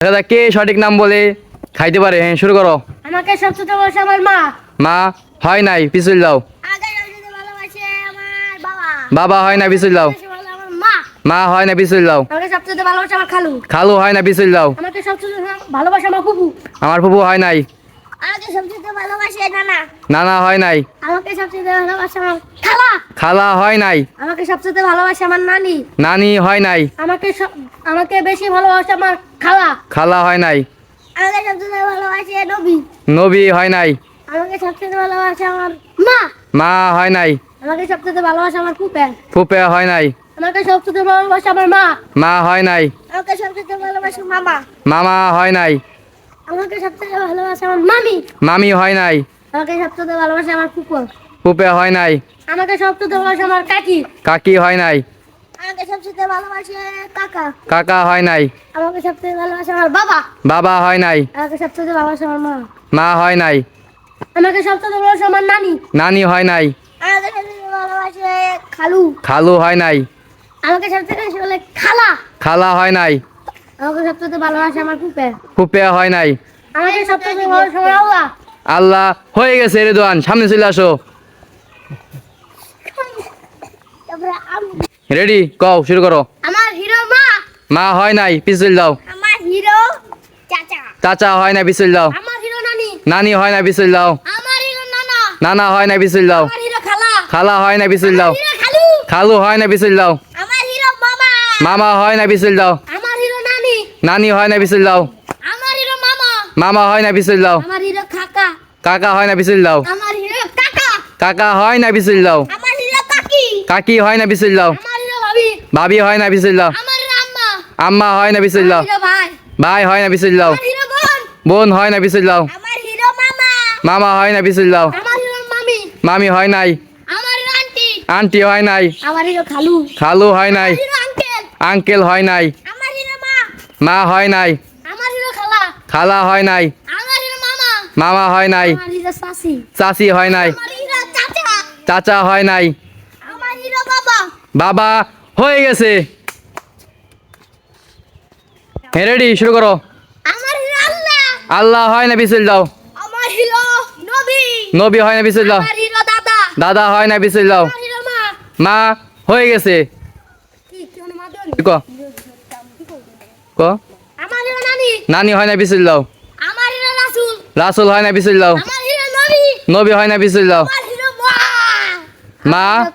দেখা যাক কে সঠিক নাম বলে খাইতে পারে। হ্যাঁ, শুরু করো। আমাকে সবচেয়ে ভালোবাসে আমার মা। মা হয় নাই, পিছুল দাও। আমাকে সবচেয়ে ভালোবাসে আমার বাবা। বাবা হয় না, পিছুল দাও। সবচেয়ে ভালো আমার মা। মা হয় না, পিছুল দাও। আমাকে সবচেয়ে ভালোবাসে আমার খালু। খালু হয় না, পিছুল দাও। আমাকে সবচেয়ে ভালোবাসে আমার ফুফু। আমার ফুপু হয় নাই। আমাকে সবচেয়ে ভালোবাসে নানা। নানা হয় নাই। আমাকে সবচেয়ে ভালোবাসে আমার খালা। খালা হয় নাই। আমাকে সবচেয়ে ভালোবাসে আমার নানি। নানি হয় নাই। আমাকে বেশি ভালোবাসে আমার খালা। খালা হয় নাই। আমাকে সবচেয়ে ভালোবাসে নবী। নবী হয় নাই। আমাকে সবচেয়ে ভালোবাসে আমার মা। মা হয় নাই। আমাকে সবচেয়ে ভালোবাসে আমার ফুফে। ফুপে হয় নাই। আমাকে সবচেয়ে ভালোবাসে আমার মা। মা হয় নাই। আমাকে সবচেয়ে ভালোবাসে মামা। মামা হয় নাই। আমাকে সবচেয়ে ভালোবাসে আমার মামি। মামি হয় নাই। আমাকে সবচেয়ে ভালোবাসে আমার ফুফু। ফুপে হয় নাই। আমাকে সবচেয়ে ভালোবাসে আমার কাকি। কাকি হয় নাই। আমাকে সবচেয়ে ভালোবাসে কাকা। কাকা হয় নাই। আমাকে সবচেয়ে ভালোবাসে আমার বাবা। বাবা হয় নাই। আমাকে সবচেয়ে ভালোবাসে আমার মা। মা হয় নাই। আমাকে সবচেয়ে ভালোবাসে আমার নানি। নানি হয় নাই। আমাকে সবচেয়ে ভালোবাসে খালু। খালু হয় নাই। আমাকে সবচেয়ে বেশি বলে খালা। খালা হয় নাই। আমাকে সবচেয়ে ভালোবাসে আমার ফুফে। ফুপে হয় নাই। আমাকে সবচেয়ে ভালোবাসে আমার আল্লাহ। আল্লাহ হয়ে গেছে। রেদওয়ান সামনে চলে আসো। তারপরে রেডি, কও, শুরু করো। আমার হিরো মা। মা হয় নাই, পিছল দাও। আমার হিরো চাচা। চাচা হয় না, পিছল দাও। আমার হিরো নানি। নানি হয় না, পিছল দাও। আমার হিরো নানা। নানা হয় না, পিছল দাও। আমার হিরো খালা। খালা হয় না, পিছল দাও। হিরো খালু। খালু হয় না, পিছল দাও। আমার হিরো মামা। মামা হয় না, পিছল দাও। আমার হিরো নানি। নানি হয় না, পিছল দাও। আমার হিরো মামা। মামা হয় না, পিছল দাও। আমার হিরো কাকা। কাকা হয় না, পিছল দাও। আমার হিরো কাকা। কাকা হয় না, পিছল দাও। আমার হিরো কাকি। কাকি হয় না, পিছল দাও। আমার হিরো ভাবি। ভাবি হয় না, পিছল দাও। আমার হিরো আম্মা। আম্মা হয় না, পিছল দাও। আমার হিরো ভাই। ভাই হয় না, পিছল দাও। আমার হিরো বোন। বোন হয় না, পিছল দাও। আমার হিরো মামা। মামা হয় না, পিছল দাও। আমার হিরো মামি। মামি হয় নাই। আমার হিরো আন্টি। আন্টি হয় নাই। আমার হিরো খালু। খালু হয় নাই। আমার হিরো আঙ্কেল। আঙ্কেল হয় নাই। আমার হিরো মা। মা হয় নাই। আমার হিরো খালা। খালা হয় নাই। আমার হিরো মামা। মামা হয় নাই। আমার হিরো সাসি। চাচি হয় নাই। আমার হিরো চাচা। চাচা হয় নাই। আমার হিরো বাবা। বাবা হয়ে গেছে। রেডি, শুরু করো। আমার হিরো আল্লাহ। আল্লাহ হয় না, পিছল দাও। আমার হিরো নবী। নবী হয় না, পিছল দাও। আমার হিরো দাদা। দাদা হয় না, পিছল দাও। আমার হিরো মা। মা হয়ে গেছে। কি মাদন? ক ক আমার হিরো নানি। নানি হয় না, পিছল দাও। আমার হিরো রাসূল। রাসুল হয় না, পিছল দাও। আমার হিরো নবী। নবী হয় না, পিছল দাও। আমার হিরো মা। মা আমার হিরো